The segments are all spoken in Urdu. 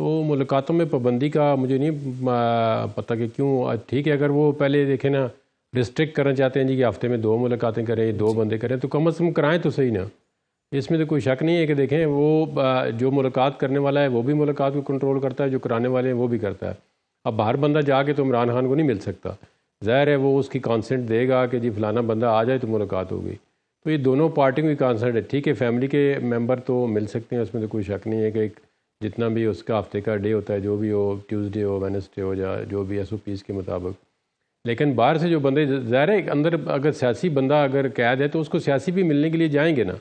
تو ملاقاتوں میں پابندی کا مجھے نہیں پتہ کہ کیوں. ٹھیک ہے اگر وہ پہلے دیکھیں نا ریسٹرکٹ کرنا چاہتے ہیں جی کہ ہفتے میں 2 ملاقاتیں کریں، 2 بندے کریں، تو کم از کم کرائیں تو صحیح نا. اس میں تو کوئی شک نہیں ہے کہ دیکھیں وہ جو ملاقات کرنے والا ہے وہ بھی ملاقات کو کنٹرول کرتا ہے، جو کرانے والے ہیں وہ بھی کرتا ہے. اب باہر بندہ جا کے تو عمران خان کو نہیں مل سکتا، ظاہر ہے وہ اس کی کانسنٹ دے گا کہ جی فلانا بندہ آ جائے تو ملاقات ہوگی. تو یہ دونوں پارٹیوں کی کانسنٹ ہے. ٹھیک ہے فیملی کے ممبر تو مل سکتے ہیں، اس میں تو کوئی شک نہیں ہے کہ ایک جتنا بھی اس کا ہفتے کا ڈے ہوتا ہے، جو بھی ہو، ٹیوزڈے ہو، وینسڈے ہو، یا جو بھی ایس او پیز کے مطابق. لیکن باہر سے جو بندے، ظاہر ہے اندر اگر سیاسی بندہ اگر قید ہے تو اس کو سیاسی بھی ملنے کے لیے جائیں گے نا.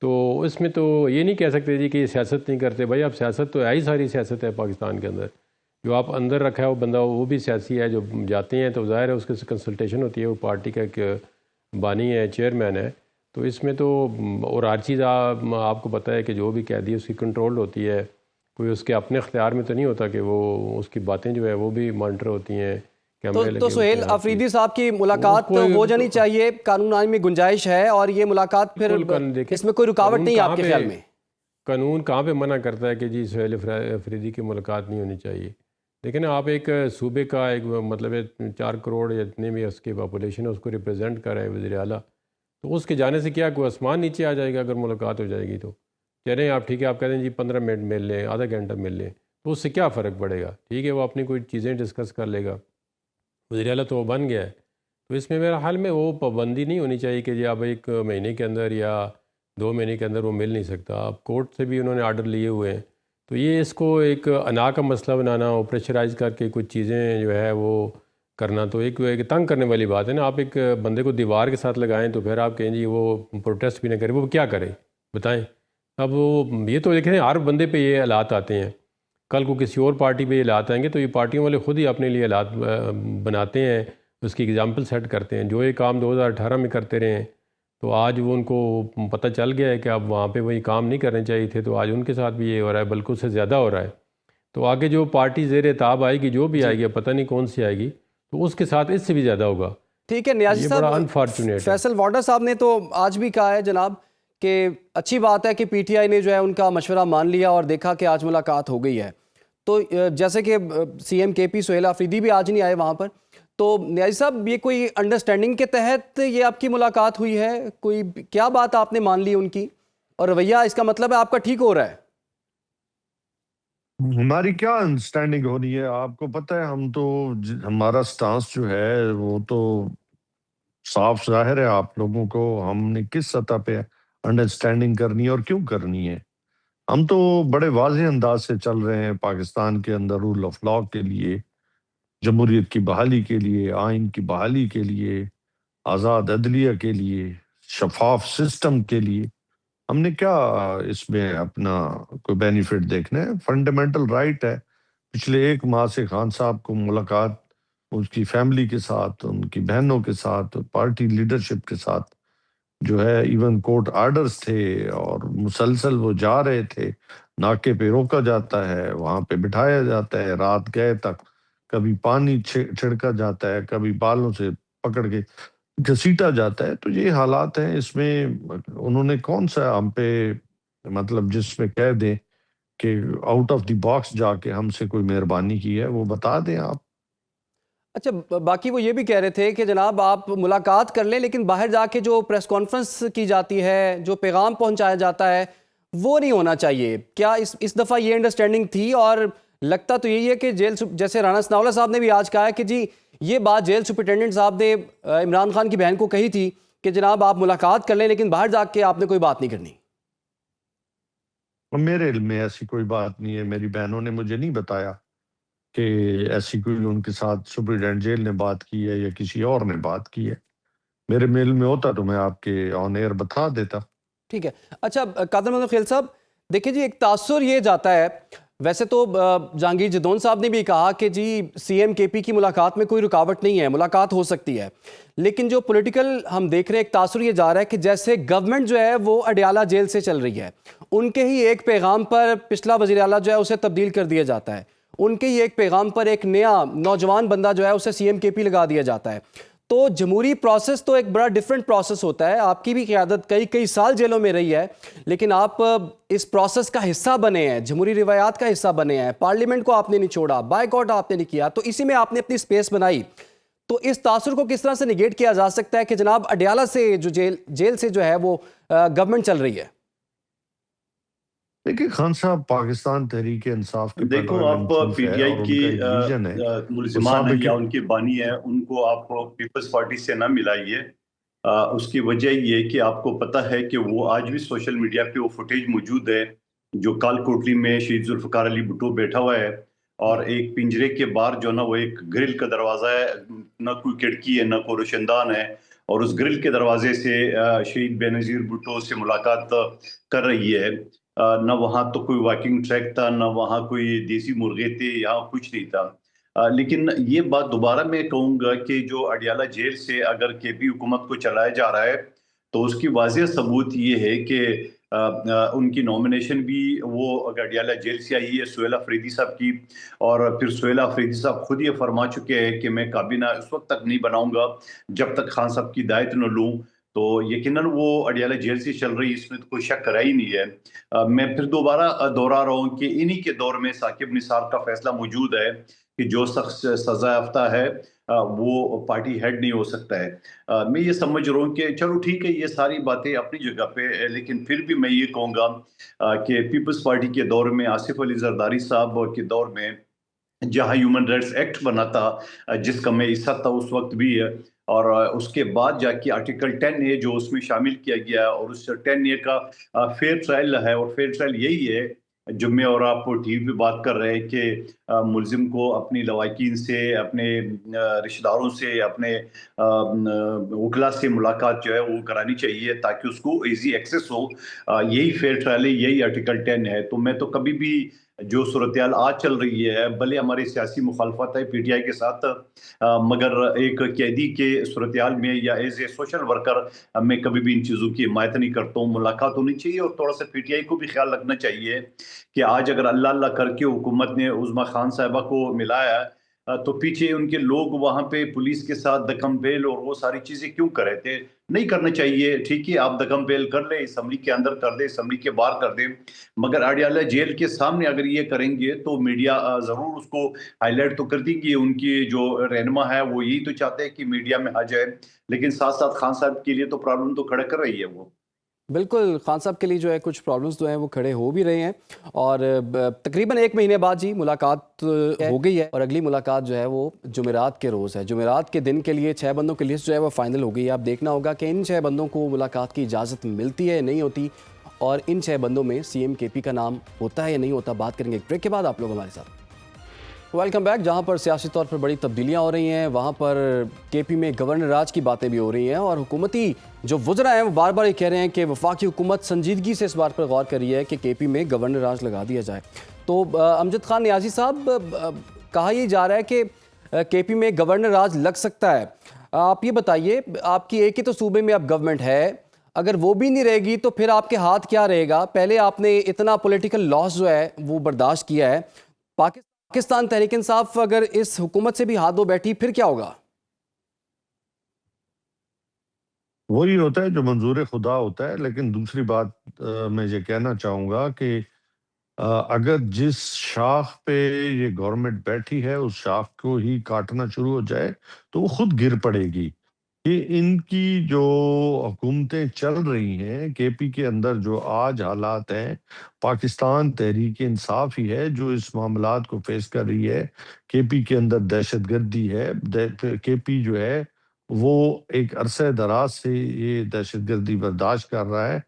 تو اس میں تو یہ نہیں کہہ سکتے جی کہ یہ سیاست نہیں کرتے. بھائی اب سیاست تو ہے ہی، ساری سیاست ہے پاکستان کے اندر. جو آپ اندر رکھا ہے وہ بندہ وہ بھی سیاسی ہے. جو جاتے ہیں تو ظاہر ہے اس کے کنسلٹیشن ہوتی ہے، وہ پارٹی کا ایک بانی ہے، چیئرمین ہے. تو اس میں تو اور ہر چیز آپ کو پتہ ہے کہ جو بھی قیدی اس کی کنٹرول ہوتی ہے. کوئی اس کے اپنے اختیار میں تو نہیں ہوتا کہ وہ اس کی باتیں جو ہے وہ بھی مانیٹر ہوتی ہیں. تو سہیل افریدی صاحب کی ملاقات ہو جانی چاہیے، قانون سازی میں گنجائش ہے، اور یہ ملاقات پھر اس میں کوئی رکاوٹ نہیں ہے آپ کے خیال میں؟ قانون کہاں پہ منع کرتا ہے کہ جی سہیل افریدی کی ملاقات نہیں ہونی چاہیے؟ لیکن آپ ایک صوبے کا ایک مطلب 4 کروڑ یا جتنے بھی اس کی پاپولیشن ہے اس کو ریپرزینٹ کر رہے ہیں وزیر اعلیٰ، تو اس کے جانے سے کیا کوئی آسمان نیچے آ جائے گا اگر ملاقات ہو جائے گی تو؟ کہہ رہے ہیں آپ ٹھیک ہے، آپ کہہ رہے ہیں جی 15 منٹ مل لیں، آدھا گھنٹہ مل لیں، تو اس سے کیا فرق پڑے گا؟ ٹھیک ہے وہ اپنی کوئی چیزیں ڈسکس کر لے گا، وزیر اعلیٰ تو وہ بن گیا ہے. تو اس میں میرا حال میں وہ پابندی نہیں ہونی چاہیے کہ جی اب 1 مہینے کے اندر یا 2 مہینے کے اندر وہ مل نہیں سکتا. اب کورٹ سے بھی انہوں نے آرڈر لیے ہوئے ہیں. تو یہ اس کو ایک انا کا مسئلہ بنانا اور پریشرائز کر کے کچھ چیزیں جو ہے وہ کرنا تو ایک تنگ کرنے والی بات ہے نا. آپ ایک بندے کو دیوار کے ساتھ لگائیں تو پھر آپ کہیں جی وہ پروٹیسٹ بھی نہ کرے، وہ کیا کرے بتائیں؟ اب وہ یہ تو دیکھیں ہر بندے پہ یہ حالات آتے ہیں. کل کو کسی اور پارٹی پہ یہ حالات آئیں گے تو یہ پارٹیوں والے خود ہی اپنے لیے حالات بناتے ہیں، اس کی اگزامپل سیٹ کرتے ہیں. جو یہ کام 2018 میں کرتے رہے ہیں تو آج وہ ان کو پتہ چل گیا ہے کہ اب وہاں پہ وہی کام نہیں کرنے چاہیے تھے، تو آج ان کے ساتھ بھی یہ ہو رہا ہے، بلکہ اس سے زیادہ ہو رہا ہے. تو آگے جو پارٹی زیر تاب آئے گی، جو بھی آئے گی، پتہ نہیں کون سی آئے گی، تو اس کے ساتھ اس سے بھی زیادہ ہوگا. ٹھیک ہے نیازی بڑا صاحب، انفارچونیٹ فیصل وارڈر صاحب نے تو آج بھی کہا ہے جناب کہ اچھی بات ہے کہ پی ٹی آئی نے جو ہے ان کا مشورہ مان لیا اور دیکھا کہ آج ملاقات ہو گئی ہے. تو جیسے کہ سی ایم کے پی سہیل افریدی بھی آج نہیں آئے وہاں پر، تو نیازی صاحب یہ کوئی انڈرسٹینڈنگ کے تحت یہ آپ کی ملاقات ہوئی ہے؟ کوئی کیا بات آپ نے مان لی ان کی، اور رویہ اس کا مطلب ہے آپ کا ٹھیک ہو رہا ہے؟ ہماری کیا انڈرسٹینڈنگ ہونی ہے؟ آپ کو پتہ ہے ہم تو ہمارا سٹانس جو ہے وہ تو صاف ظاہر ہے آپ لوگوں کو. ہم نے کس سطح پہ انڈرسٹینڈنگ کرنی ہے اور کیوں کرنی ہے؟ ہم تو بڑے واضح انداز سے چل رہے ہیں پاکستان کے اندر رول آف لا کے لیے، جمہوریت کی بحالی کے لیے، آئین کی بحالی کے لیے، آزاد عدلیہ کے لیے، شفاف سسٹم کے لیے. ہم نے کیا اس میں اپنا کوئی بینیفٹ دیکھنا ہے؟ فنڈامنٹل رائٹ ہے. پچھلے 1 ماہ سے خان صاحب کو ملاقات اس کی فیملی کے ساتھ، ان کی بہنوں کے ساتھ، پارٹی لیڈرشپ کے ساتھ جو ہے، ایون کورٹ آرڈرز تھے اور مسلسل وہ جا رہے تھے. ناکے پہ روکا جاتا ہے، وہاں پہ بٹھایا جاتا ہے رات گئے تک، کبھی پانی چھڑکا جاتا ہے، کبھی بالوں سے پکڑ کے گھسیٹا جاتا ہے. تو یہ حالات ہیں. اس میں انہوں نے کون سا ہم پہ مطلب جس میں کہہ دیں کہ آؤٹ آف دی باکس جا کے ہم سے کوئی مہربانی کی ہے، وہ بتا دیں آپ. اچھا باقی وہ یہ بھی کہہ رہے تھے کہ جناب آپ ملاقات کر لیں لیکن باہر جا کے جو پریس کانفرنس کی جاتی ہے، جو پیغام پہنچایا جاتا ہے، وہ نہیں ہونا چاہیے. کیا اس دفعہ یہ انڈرسٹینڈنگ تھی؟ اور لگتا تو یہی ہے کہ جیل جیسے رانا ثناءاللہ صاحب نے بھی آج کہا ہے کہ جی یہ بات جیل سپرنٹینڈنٹ صاحب نے عمران خان کی بہن کو کہی تھی کہ جناب آپ ملاقات کر لیں لیکن باہر جا کے آپ نے کوئی بات نہیں کرنی. میرے علم میں ایسی کوئی بات نہیں ہے. میری بہنوں نے مجھے نہیں بتایا کہ ایسی کوئی ان کے ساتھ سپرنٹینڈنٹ جیل نے بات کی ہے یا کسی اور نے بات کی ہے. میرے علم میں ہوتا تو میں آپ کے آن ایئر بتا دیتا. ٹھیک ہے. اچھا قادر محمد خیل صاحب، دیکھیں جی ایک تاثر یہ جاتا ہے، ویسے تو جہانگیر جدون صاحب نے بھی کہا کہ جی سی ایم کے پی کی ملاقات میں کوئی رکاوٹ نہیں ہے، ملاقات ہو سکتی ہے، لیکن جو پولیٹیکل ہم دیکھ رہے ہیں ایک تاثر یہ جا رہا ہے کہ جیسے گورنمنٹ جو ہے وہ اڈیالہ جیل سے چل رہی ہے، ان کے ہی ایک پیغام پر پچھلا وزیر اعلیٰ جو ہے اسے تبدیل کر دیا جاتا ہے، ان کے ہی ایک پیغام پر ایک نیا نوجوان بندہ جو ہے اسے سی ایم کے پی لگا دیا جاتا ہے. تو جمہوری پروسیس تو ایک بڑا ڈیفرنٹ پروسیس ہوتا ہے. آپ کی بھی قیادت کئی سال جیلوں میں رہی ہے, لیکن آپ اس پروسیس کا حصہ بنے ہیں, جمہوری روایات کا حصہ بنے ہیں, پارلیمنٹ کو آپ نے نہیں چھوڑا, بائیکاٹ آپ نے نہیں کیا, تو اسی میں آپ نے اپنی سپیس بنائی. تو اس تاثر کو کس طرح سے نگیٹ کیا جا سکتا ہے کہ جناب اڈیالہ سے جو جیل سے جو ہے وہ گورنمنٹ چل رہی ہے؟ دیکھیں خان صاحب پاکستان تحریک انصاف کے دیکھو آپ چیف پی ہے ٹی آئی اور ان کی کا ایک ویژن ہے. وہ ملزمان ہیں سابق یا ان کے بانی ہیں, ان کو آپ پیپلز پارٹی سے نہ ملائیے. اس کی وجہ یہ کہ آپ کو پتہ ہے کہ وہ آج بھی سوشل میڈیا پہ وہ فوٹیج موجود ہے جو کال کوٹلی میں شہید ذوالفقار علی بھٹو بیٹھا ہوا ہے, اور ایک پنجرے کے باہر جو نا وہ ایک گرل کا دروازہ ہے, نہ کوئی کھڑکی ہے نہ کوئی روشندان ہے, اور اس گرل کے دروازے سے شہید بے نظیر بھٹو سے ملاقات کر رہی ہے. نہ وہاں تو کوئی واکنگ ٹریک تھا, نہ وہاں کوئی دیسی مرغے تھے, یہاں کچھ نہیں تھا. لیکن یہ بات دوبارہ میں کہوں گا کہ جو اڈیالہ جیل سے اگر کے پی حکومت کو چلایا جا رہا ہے تو اس کی واضح ثبوت یہ ہے کہ ان کی نومینیشن بھی وہ اڈیالہ جیل سے آئی ہے سہیل آفریدی صاحب کی, اور پھر سہیل آفریدی صاحب خود یہ فرما چکے ہیں کہ میں کابینہ اس وقت تک نہیں بناؤں گا جب تک خان صاحب کی ہدایت نہ لوں. تو یقیناً وہ اڈیالہ جیل سے چل رہی, اس میں تو کوئی شک رہا ہی نہیں ہے. میں پھر دوبارہ دوہرا رہا ہوں کہ انہی کے دور میں ثاقب نثار کا فیصلہ موجود ہے کہ جو شخص سزا یافتہ ہے وہ پارٹی ہیڈ نہیں ہو سکتا ہے. میں یہ سمجھ رہا ہوں کہ چلو ٹھیک ہے, یہ ساری باتیں اپنی جگہ پہ, لیکن پھر بھی میں یہ کہوں گا کہ پیپلز پارٹی کے دور میں, آصف علی زرداری صاحب کے دور میں, جہاں ہیومن رائٹس ایکٹ بنا تھا جس کا میں حصہ تھا اس وقت بھی ہے, اور اس کے بعد جا کے آرٹیکل 10A جو اس میں شامل کیا گیا, اور اس 10A کا فیئر ٹرائل ہے, اور فیئر ٹرائل یہی ہے جو میں اور آپ ٹی وی پہ بات کر رہے ہیں کہ ملزم کو اپنی لواحقین سے, اپنے رشتہ داروں سے, اپنے وکلا سے ملاقات جو ہے وہ کرانی چاہیے تاکہ اس کو ایزی ایکسیس ہو. یہی فیئر ٹرائل ہے, یہی آرٹیکل 10 ہے. تو میں تو کبھی بھی جو صورتحال آج چل رہی ہے, بھلے ہماری سیاسی مخالفت ہے پی ٹی آئی کے ساتھ, مگر ایک قیدی کے صورتحال میں یا ایز اے سوشل ورکر میں کبھی بھی ان چیزوں کی حمایت نہیں کرتا ہوں. ملاقات ہونی چاہیے, اور تھوڑا سا پی ٹی آئی کو بھی خیال رکھنا چاہیے کہ آج اگر اللہ اللہ کر کے حکومت نے عظمیٰ خان صاحبہ کو ملایا تو پیچھے ان کے لوگ وہاں پہ پولیس کے ساتھ دکم بیل اور وہ ساری چیزیں کیوں کر رہے تھے؟ نہیں کرنا چاہیے. ٹھیک ہے آپ دکم بیل کر لیں, اسمبلی کے اندر کر دیں, اسمبلی کے باہر کر دیں, مگر اڈیالہ جیل کے سامنے اگر یہ کریں گے تو میڈیا ضرور اس کو ہائی لائٹ تو کر دیں گی. ان کی جو رہنما ہے وہ یہی تو چاہتے ہیں کہ میڈیا میں آ جائے, لیکن ساتھ ساتھ خان صاحب کے لیے تو پرابلم تو کھڑا کر رہی ہے وہ. بالکل, خان صاحب کے لیے جو ہے کچھ پرابلمز جو ہیں وہ کھڑے ہو بھی رہے ہیں, اور تقریباً 1 مہینے بعد جی ملاقات ہو گئی ہے, اور اگلی ملاقات جو ہے وہ جمعرات کے روز ہے. جمعرات کے دن کے لیے 6 بندوں کی لسٹ جو ہے وہ فائنل ہو گئی ہے. اب دیکھنا ہوگا کہ ان 6 بندوں کو ملاقات کی اجازت ملتی ہے نہیں ہوتی, اور ان 6 بندوں میں سی ایم کے پی کا نام ہوتا ہے یا نہیں ہوتا. بات کریں گے ایک بریک کے بعد. آپ لوگ ہمارے ساتھ. Welcome back. جہاں پر سیاسی طور پر بڑی تبدیلیاں ہو رہی ہیں, وہاں پر کے پی میں گورنر راج کی باتیں بھی ہو رہی ہیں, اور حکومتی جو وزراء ہیں وہ بار بار یہ کہہ رہے ہیں کہ وفاقی حکومت سنجیدگی سے اس بات پر غور کر رہی ہے کہ کے پی میں گورنر راج لگا دیا جائے. تو امجد خان نیازی صاحب, کہا یہ جا رہا ہے کہ کے پی میں گورنر راج لگ سکتا ہے. آپ یہ بتائیے, آپ کی ایک ہی تو صوبے میں اب گورنمنٹ ہے, اگر وہ بھی نہیں رہے گی تو پھر آپ کے ہاتھ کیا رہے گا؟ پہلے آپ نے اتنا پولیٹیکل لاس جو ہے وہ برداشت کیا ہے, پاکستان تحریک انصاف اگر اس حکومت سے بھی ہاتھ دھو بیٹھی پھر کیا ہوگا؟ وہی ہوتا ہے جو منظور خدا ہوتا ہے. لیکن دوسری بات میں یہ کہنا چاہوں گا کہ اگر جس شاخ پہ یہ گورنمنٹ بیٹھی ہے اس شاخ کو ہی کاٹنا شروع ہو جائے تو وہ خود گر پڑے گی. کہ ان کی جو حکومتیں چل رہی ہیں کے پی کے اندر, جو آج حالات ہیں, پاکستان تحریک انصاف ہی ہے جو اس معاملات کو فیس کر رہی ہے. کے پی کے اندر دہشت گردی ہے, کے پی جو ہے وہ ایک عرصہ دراز سے یہ دہشت گردی برداشت کر رہا ہے.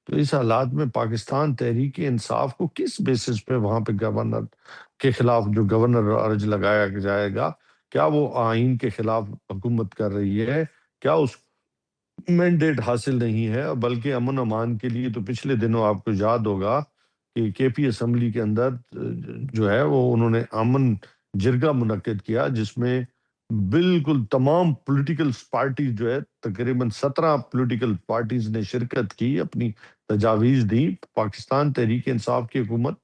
تو اس حالات میں پاکستان تحریک انصاف کو کس بیسس پہ وہاں پہ گورنر کے خلاف جو گورنر ارج لگایا جائے گا؟ کیا وہ آئین کے خلاف حکومت کر رہی ہے؟ کیا اس مینڈیٹ حاصل نہیں ہے؟ بلکہ امن امان کے لیے تو پچھلے دنوں آپ کو یاد ہوگا کہ کے پی اسمبلی کے اندر جو ہے وہ انہوں نے امن جرگہ منعقد کیا جس میں بالکل تمام پولیٹیکل پارٹیز جو ہے, تقریباً 17 پولیٹیکل پارٹیز نے شرکت کی, اپنی تجاویز دی. پاکستان تحریک انصاف کی حکومت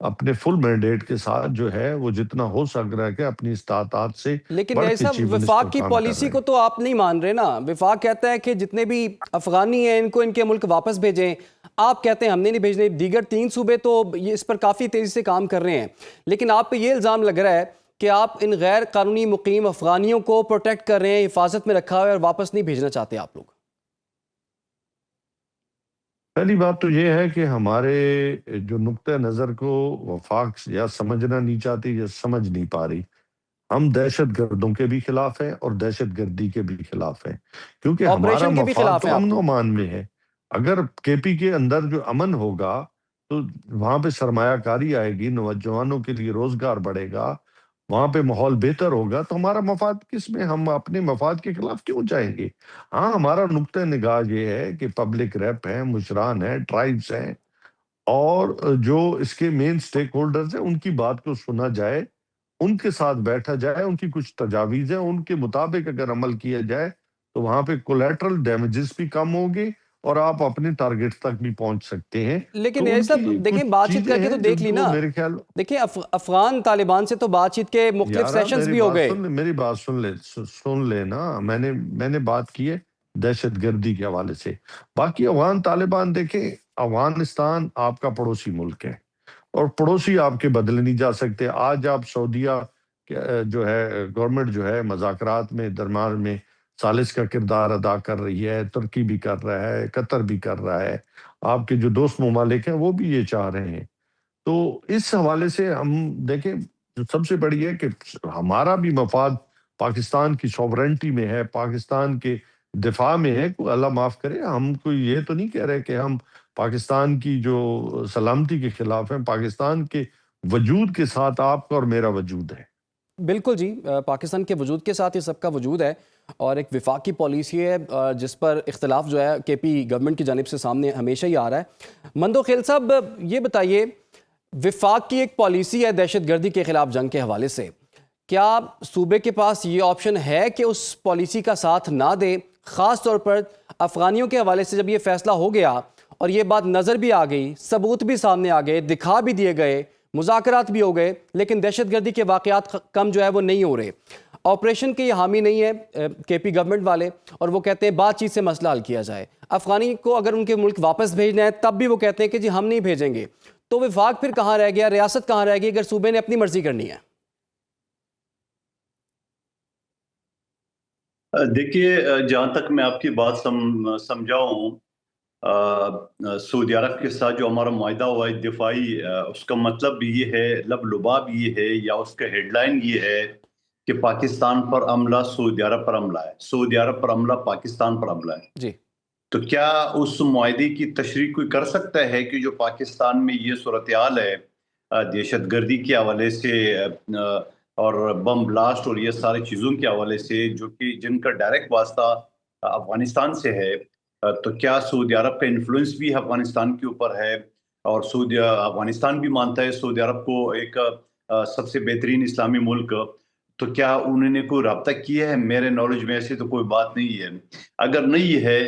اپنے فل مینڈیٹ کے ساتھ جو ہے وہ جتنا ہو سک رہا ہے کہ اپنی استطاعت سے لیکن بڑھ کے ایسا چیف وفاق منسٹر کی کام کر پالیسی رہے کو ہیں۔ تو آپ نہیں مان رہے نا. وفاق کہتا ہے کہ جتنے بھی افغانی ہیں ان کو ان کے ملک واپس بھیجیں. آپ کہتے ہیں ہم نے نہیں بھیجنے. دیگر 3 صوبے تو یہ اس پر کافی تیزی سے کام کر رہے ہیں. لیکن آپ پہ یہ الزام لگ رہا ہے کہ آپ ان غیر قانونی مقیم افغانیوں کو پروٹیکٹ کر رہے ہیں, حفاظت میں رکھا ہوا ہے اور واپس نہیں بھیجنا چاہتے آپ لوگ. پہلی بات تو یہ ہے کہ ہمارے جو نقطہ نظر کو وفاق یا سمجھنا نہیں چاہتی یا سمجھ نہیں پا رہی. ہم دہشت گردوں کے بھی خلاف ہیں اور دہشت گردی کے بھی خلاف ہیں، کیونکہ ہمارا آپریشن کے بھی مفاد خلاف ہیں تو آپ امن و تو. امان میں ہے. اگر کے پی کے اندر جو امن ہوگا تو وہاں پہ سرمایہ کاری آئے گی، نوجوانوں کے لیے روزگار بڑھے گا، وہاں پہ ماحول بہتر ہوگا، تو ہمارا مفاد کس میں؟ ہم اپنے مفاد کے خلاف کیوں جائیں گے؟ ہاں، ہمارا نقطہ نگاہ یہ ہے کہ پبلک ریپ ہیں، مشران ہیں، ٹرائبز ہیں، اور جو اس کے مین سٹیک ہولڈرز ہیں ان کی بات کو سنا جائے، ان کے ساتھ بیٹھا جائے، ان کی کچھ تجاویز ہیں ان کے مطابق اگر عمل کیا جائے تو وہاں پہ کولیٹرل ڈیمیجز بھی کم ہوں گے اور آپ اپنے ٹارگٹ تک بھی پہنچ سکتے ہیں. لیکن تو ان ایسا کی دیکھیں, کچھ بات چیت چیزیں کر کے ہیں تو جو دیکھ لی جو نا. میرے خیال، دیکھیں افغان طالبان سے تو بات چیت کے مختلف یارا سیشنز میری بھی ہو بات گئے. سن لے، میری بات سن لے نا. میں نے بات کی ہے دہشت گردی کے حوالے سے. باقی افغان طالبان دیکھیں، افغانستان آپ کا پڑوسی ملک ہے اور پڑوسی آپ کے بدلے نہیں جا سکتے. آج آپ سعودیہ جو ہے گورنمنٹ جو ہے مذاکرات میں درمیان میں ثالث کا کردار ادا کر رہی ہے، ترکی بھی کر رہا ہے، قطر بھی کر رہا ہے، آپ کے جو دوست ممالک ہیں وہ بھی یہ چاہ رہے ہیں. تو اس حوالے سے ہم دیکھیں، جو سب سے بڑی ہے کہ ہمارا بھی مفاد پاکستان کی سوورنٹی میں ہے، پاکستان کے دفاع میں ہے. اللہ معاف کرے، ہم کوئی یہ تو نہیں کہہ رہے کہ ہم پاکستان کی جو سلامتی کے خلاف ہیں. پاکستان کے وجود کے ساتھ آپ کا اور میرا وجود ہے. بالکل جی, پاکستان کے وجود کے ساتھ یہ سب کا وجود ہے, اور ایک وفاق کی پالیسی ہے جس پر اختلاف جو ہے کے پی گورنمنٹ کی جانب سے سامنے ہمیشہ ہی آ رہا ہے. مندو خیل صاحب, یہ بتائیے, وفاق کی ایک پالیسی ہے دہشت گردی کے خلاف جنگ کے حوالے سے, کیا صوبے کے پاس یہ آپشن ہے کہ اس پالیسی کا ساتھ نہ دے؟ خاص طور پر افغانیوں کے حوالے سے جب یہ فیصلہ ہو گیا اور یہ بات نظر بھی آ گئی, ثبوت بھی سامنے آ گئے, دکھا بھی دیے گئے, مذاکرات بھی ہو گئے, لیکن دہشت گردی کے واقعات کم جو ہے وہ نہیں ہو رہے. آپریشن کے یہ حامی نہیں ہے کے پی گورنمنٹ والے, اور وہ کہتے ہیں بات چیت سے مسئلہ حل کیا جائے. افغانی کو اگر ان کے ملک واپس بھیجنا ہے تب بھی وہ کہتے ہیں کہ جی ہم نہیں بھیجیں گے. تو وفاق پھر کہاں رہ گیا, ریاست کہاں رہ گئی اگر صوبے نے اپنی مرضی کرنی ہے؟ دیکھیے, جہاں تک میں آپ کی بات سمجھاؤں, سعودی عرب کے ساتھ جو ہمارا معاہدہ ہوا ہے دفاعی, اس کا مطلب یہ ہے, لب لباب یہ ہے یا اس کا ہیڈ لائن یہ ہے کہ پاکستان پر حملہ سعودی عرب پر حملہ ہے, سعودی عرب پر حملہ پاکستان پر حملہ ہے. جی, تو کیا اس معاہدے کی تشریح کوئی کر سکتا ہے کہ جو پاکستان میں یہ صورتحال ہے دہشت گردی کے حوالے سے اور بم بلاسٹ اور یہ ساری چیزوں کے حوالے سے, جو کہ جن کا ڈائریکٹ واسطہ افغانستان سے ہے, تو کیا سعودی عرب کا انفلوئنس بھی افغانستان کے اوپر ہے؟ اور افغانستان بھی مانتا ہے سعودی عرب کو ایک سب سے بہترین اسلامی ملک. تو کیا انہوں نے کوئی رابطہ کیا ہے؟ میرے نالج میں ایسی تو کوئی بات نہیں ہے. اگر نہیں ہے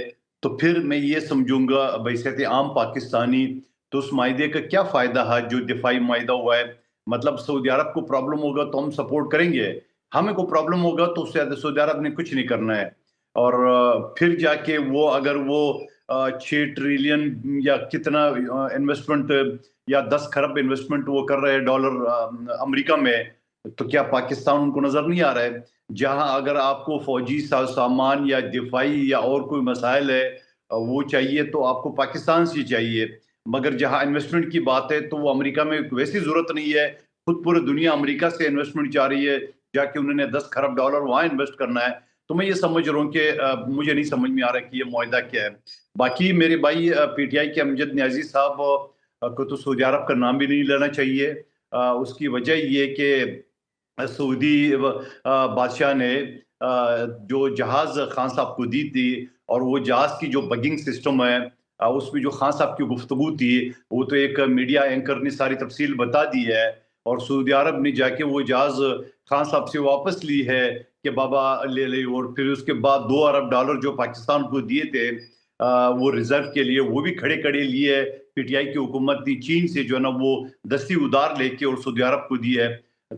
تو پھر میں یہ سمجھوں گا بحیثیت عام پاکستانی, تو اس معاہدے کا کیا فائدہ ہے جو دفاعی معاہدہ ہوا ہے؟ مطلب سعودی عرب کو پرابلم ہوگا تو ہم سپورٹ کریں گے, ہمیں کو پرابلم ہوگا تو اس سے سعودی عرب نے کچھ نہیں کرنا ہے. اور پھر جا کے وہ اگر وہ 6 ٹریلین یا کتنا انویسٹمنٹ یا 10 کھرب انویسٹمنٹ وہ کر رہے ہیں ڈالر امریکہ میں, تو کیا پاکستان ان کو نظر نہیں آ رہا ہے؟ جہاں اگر آپ کو فوجی سامان یا دفاعی یا اور کوئی مسائل ہے وہ چاہیے تو آپ کو پاکستان سے چاہیے, مگر جہاں انویسٹمنٹ کی بات ہے تو وہ امریکہ میں ویسی ضرورت نہیں ہے. خود پورے دنیا امریکہ سے انویسٹمنٹ چاہ رہی ہے, جا کے انہوں نے 10 کھرب ڈالر وہاں انویسٹ کرنا ہے. تو میں یہ سمجھ رہا ہوں کہ مجھے نہیں سمجھ میں آ رہا کہ یہ معاہدہ کیا ہے. باقی میرے بھائی پی ٹی آئی کے امجد نیازی صاحب کو تو سعودی عرب کا نام بھی نہیں لینا چاہیے. اس کی وجہ یہ کہ سعودی بادشاہ نے جو جہاز خان صاحب کو دی تھی, اور وہ جہاز کی جو بگنگ سسٹم ہے اس میں جو خان صاحب کی گفتگو تھی وہ تو ایک میڈیا اینکر نے ساری تفصیل بتا دی ہے, اور سعودی عرب نے جا کے وہ جہاز خان صاحب سے واپس لی ہے کہ بابا لے لے. اور پھر اس کے بعد 2 ارب ڈالر جو پاکستان کو دیے تھے وہ ریزرو کے لیے, وہ بھی کھڑے لیے پی ٹی آئی کی حکومت نے چین سے جو ہے نا وہ دستی ادار لے کے اور سعودی عرب کو دی ہے.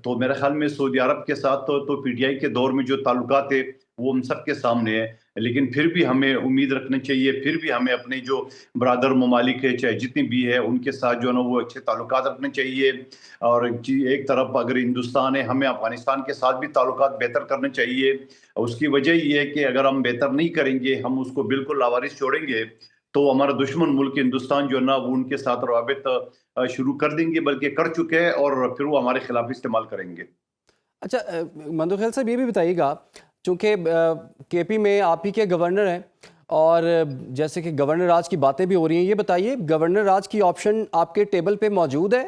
تو میرے خیال میں سعودی عرب کے ساتھ تو پی ٹی آئی کے دور میں جو تعلقات ہے وہ ہم سب کے سامنے ہے. لیکن پھر بھی ہمیں امید رکھنی چاہیے, پھر بھی ہمیں اپنے جو برادر ممالک ہے چاہے جتنی بھی ہے ان کے ساتھ جو ہے نا وہ اچھے تعلقات رکھنے چاہیے. اور ایک طرف اگر ہندوستان ہے, ہمیں افغانستان کے ساتھ بھی تعلقات بہتر کرنے چاہیے. اس کی وجہ یہ ہے کہ اگر ہم بہتر نہیں کریں گے, ہم اس کو بالکل لاوارث چھوڑیں گے, تو ہمارا دشمن ملک ہندوستان جو ہے نا وہ ان کے ساتھ روابط شروع کر دیں گے, بلکہ کر چکے ہیں, اور پھر وہ ہمارے خلاف استعمال کریں گے. اچھا مندوخیل صاحب, یہ بھی بتائیے گا, چونکہ کے پی میں آپ ہی کے گورنر ہیں اور جیسے کہ گورنر راج کی باتیں بھی ہو رہی ہیں, یہ بتائیے گورنر راج کی آپشن آپ کے ٹیبل پہ موجود ہے؟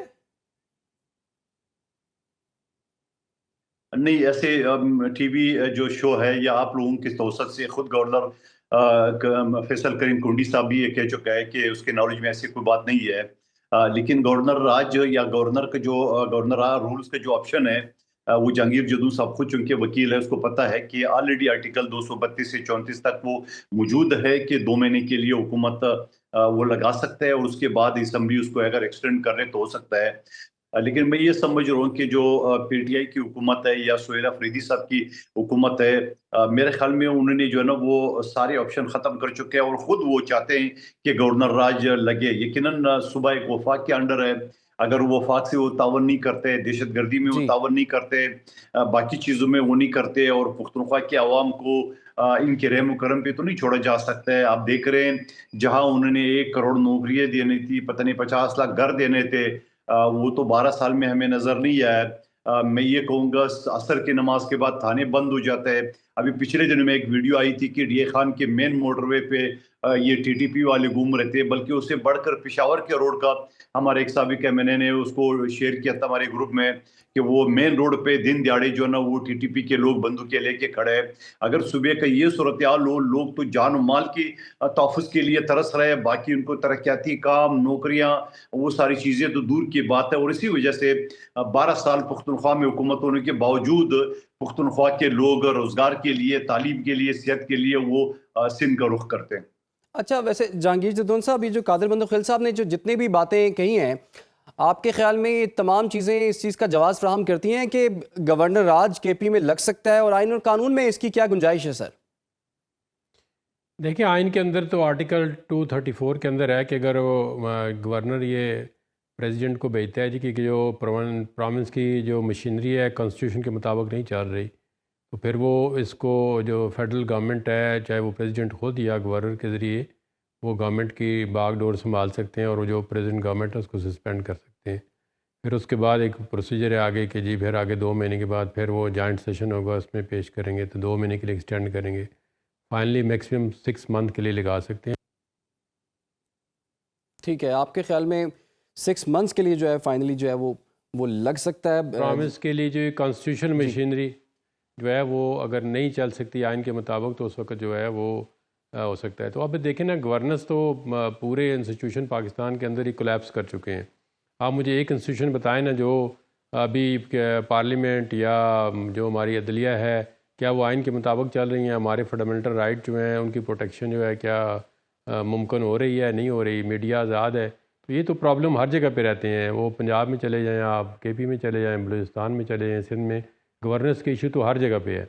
نہیں, ایسے ٹی وی جو شو ہے یا آپ لوگوں کی توسط سے خود گورنر فیصل کریم کنڈی صاحب بھی یہ کہہ چکا ہے کہ اس کے نالج میں ایسی کوئی بات نہیں ہے. لیکن گورنر راج یا گورنر کا جو گورنر رولز کا جو آپشن ہے وہ جہانگیر جدوں صاحب خود چونکہ وکیل ہے اس کو پتہ ہے کہ آلریڈی آرٹیکل 232 سے 34 تک وہ موجود ہے کہ 2 مہینے کے لیے حکومت وہ لگا سکتا ہے, اور اس کے بعد اسمبلی اس کو اگر ایکسٹینڈ کر لے تو ہو سکتا ہے. لیکن میں یہ سمجھ رہا ہوں کہ جو پی ٹی آئی کی حکومت ہے یا سہیل افریدی صاحب کی حکومت ہے, میرے خیال میں انہوں نے جو ہے نا وہ سارے آپشن ختم کر چکے ہیں, اور خود وہ چاہتے ہیں کہ گورنر راج لگے. یقیناً صوبہ ایک وفاق کے انڈر ہے, اگر وہ وفاق سے وہ تعاون نہیں کرتے, دہشت گردی میں وہ تعاون نہیں کرتے, باقی چیزوں میں وہ نہیں کرتے, اور پختونخوا کے عوام کو ان کے رحم و کرم پہ تو نہیں چھوڑا جا سکتا ہے. آپ دیکھ رہے ہیں جہاں انہوں نے 1 کروڑ نوکریاں دینی تھی, پتہ نہیں 50 لاکھ گھر دینے تھے, وہ تو 12 سال میں ہمیں نظر نہیں آیا. میں یہ کہوں گا عصر کی نماز کے بعد تھانے بند ہو جاتے ہیں. ابھی پچھلے دنوں میں ایک ویڈیو آئی تھی کہ ڈی اے خان کے مین موٹر وے پہ یہ ٹی ٹی پی والے گھوم رہے تھے, بلکہ اس سے بڑھ کر پشاور کے روڈ کا ہمارے ایک سابق ایم این اے نے اس کو شیئر کیا تھا ہمارے گروپ میں کہ وہ مین روڈ پہ دن دیہڑے جو ہے نا وہ ٹی ٹی پی کے لوگ بندوقیں لے کے کھڑے ہیں. اگر صبح کا یہ صورتحال ہو, لوگ تو جان و مال کی تحفظ کے لیے ترس رہے ہیں, باقی ان کو ترقیاتی کام, نوکریاں, وہ ساری چیزیں تو دور کی بات ہے. اور اسی وجہ سے 12 سال پختونخوا میں حکومت ہونے کے باوجود پختونخوا کے لوگ روزگار کے لیے, تعلیم کے لیے, صحت کے لیے وہ سندھ کا رخ کرتے ہیں. اچھا, ویسے جہانگیر جدون صاحب, یہ جو قادر مندوخیل صاحب نے جو جتنی بھی باتیں کہی ہیں, آپ کے خیال میں یہ تمام چیزیں اس چیز کا جواز فراہم کرتی ہیں کہ گورنر راج کے پی میں لگ سکتا ہے, اور آئین اور قانون میں اس کی کیا گنجائش ہے سر؟ دیکھیں, آئین کے اندر تو آرٹیکل 234 کے اندر ہے کہ اگر گورنر یہ پریزیڈنٹ کو بھیجتا ہے کہ جو پروونس کی جو مشینری ہے کانسٹیٹیوشن کے مطابق نہیں چل رہی, تو پھر وہ اس کو جو فیڈرل گورنمنٹ ہے, چاہے وہ پریزیڈنٹ خود یا گورنر کے ذریعے, وہ گورنمنٹ کی باغ ڈور سنبھال سکتے ہیں, اور وہ جو پریزیڈنٹ گورنمنٹ ہے اس کو سسپینڈ کر سکتے ہیں. پھر اس کے بعد ایک پروسیجر ہے آگے کہ جی پھر آگے 2 مہینے کے بعد پھر وہ جوائنٹ سیشن ہوگا, اس میں پیش کریں گے, تو 2 مہینے کے لیے ایکسٹینڈ کریں گے. فائنلی میکسیمم 6 منتھ کے لیے لگا سکتے ہیں. ٹھیک ہے, آپ کے خیال میں 6 منتھس کے لیے جو ہے فائنلی جو ہے وہ لگ سکتا ہے؟ پروونس کے لیے جو کانسٹیٹیوشن مشینری جو ہے وہ اگر نہیں چل سکتی آئین کے مطابق, تو اس وقت جو ہے وہ ہو سکتا ہے. تو اب دیکھیں نا, گورننس تو پورے انسٹیٹیوشن پاکستان کے اندر ہی کولیپس کر چکے ہیں. آپ مجھے ایک انسٹیٹیوشن بتائیں نا جو ابھی پارلیمنٹ یا جو ہماری عدلیہ ہے, کیا وہ آئین کے مطابق چل رہی ہیں؟ ہمارے فنڈامنٹل رائٹ جو ہیں ان کی پروٹیکشن جو ہے کیا ممکن ہو رہی ہے, نہیں ہو رہی؟ میڈیا آزاد ہے؟ تو یہ تو پرابلم ہر جگہ پہ رہتے ہیں. وہ پنجاب میں چلے جائیں, آپ کے پی میں چلے جائیں, بلوچستان میں چلے جائیں, سندھ میں گورننس کے ایشو تو ہر جگہ پہ ہے.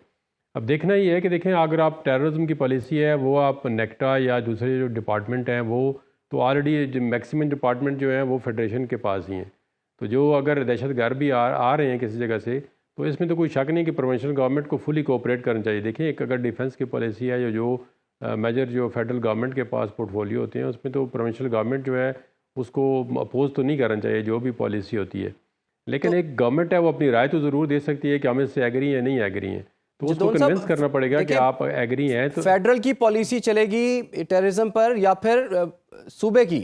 اب دیکھنا یہ ہے کہ دیکھیں, اگر آپ ٹیررزم کی پالیسی ہے وہ آپ نیکٹا یا دوسرے جو ڈپارٹمنٹ ہیں وہ تو آلریڈی میکسیمم ڈپارٹمنٹ جو ہیں وہ فیڈریشن کے پاس ہی ہیں. تو جو اگر دہشت گرد بھی آ رہے ہیں کسی جگہ سے, تو اس میں تو کوئی شک نہیں کہ پروونشنل گورنمنٹ کو فلی کوآپریٹ کرنا چاہیے. دیکھیں, ایک اگر ڈیفنس کی پالیسی ہے یا جو میجر جو فیڈرل گورنمنٹ کے پاس پورٹ فولیو ہوتے ہیں, اس میں تو پروونشنل گورنمنٹ جو ہے اس کو اپوز تو نہیں کرنا چاہیے جو بھی پالیسی ہوتی ہے. لیکن ایک گورنمنٹ ہے وہ اپنی رائے تو ضرور دے سکتی ہے کہ ہم اس سے ایگری ہیں نہیں ایگری ہیں, تو اس کو کنونس کرنا پڑے گا کہ آپ ایگری ہیں. تو فیڈرل کی پالیسی چلے گی ٹیررزم پر یا پھر صوبے کی؟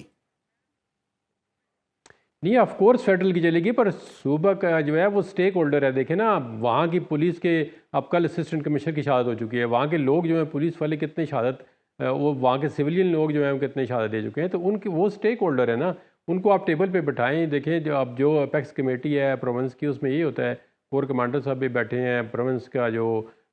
نہیں, آف کورس فیڈرل کی چلے گی, پر صوبہ کا جو ہے وہ سٹیک ہولڈر ہے. دیکھیں نا, وہاں کی پولیس کے اب کل اسسٹنٹ کمشنر کی شہادت ہو چکی ہے, وہاں کے لوگ جو ہیں پولیس والے کتنے شہادت, وہ وہاں کے سویلین لوگ جو ہیں کتنے شہادت دے چکے ہیں. تو ان کی وہ سٹیک ہولڈر ہے نا, ان کو آپ ٹیبل پہ بٹھائیں. دیکھیں, جو اب جو اپیکس کمیٹی ہے پروونس کی, اس میں یہ ہوتا ہے کور کمانڈر صاحب بھی بیٹھے ہیں, پروونس کا جو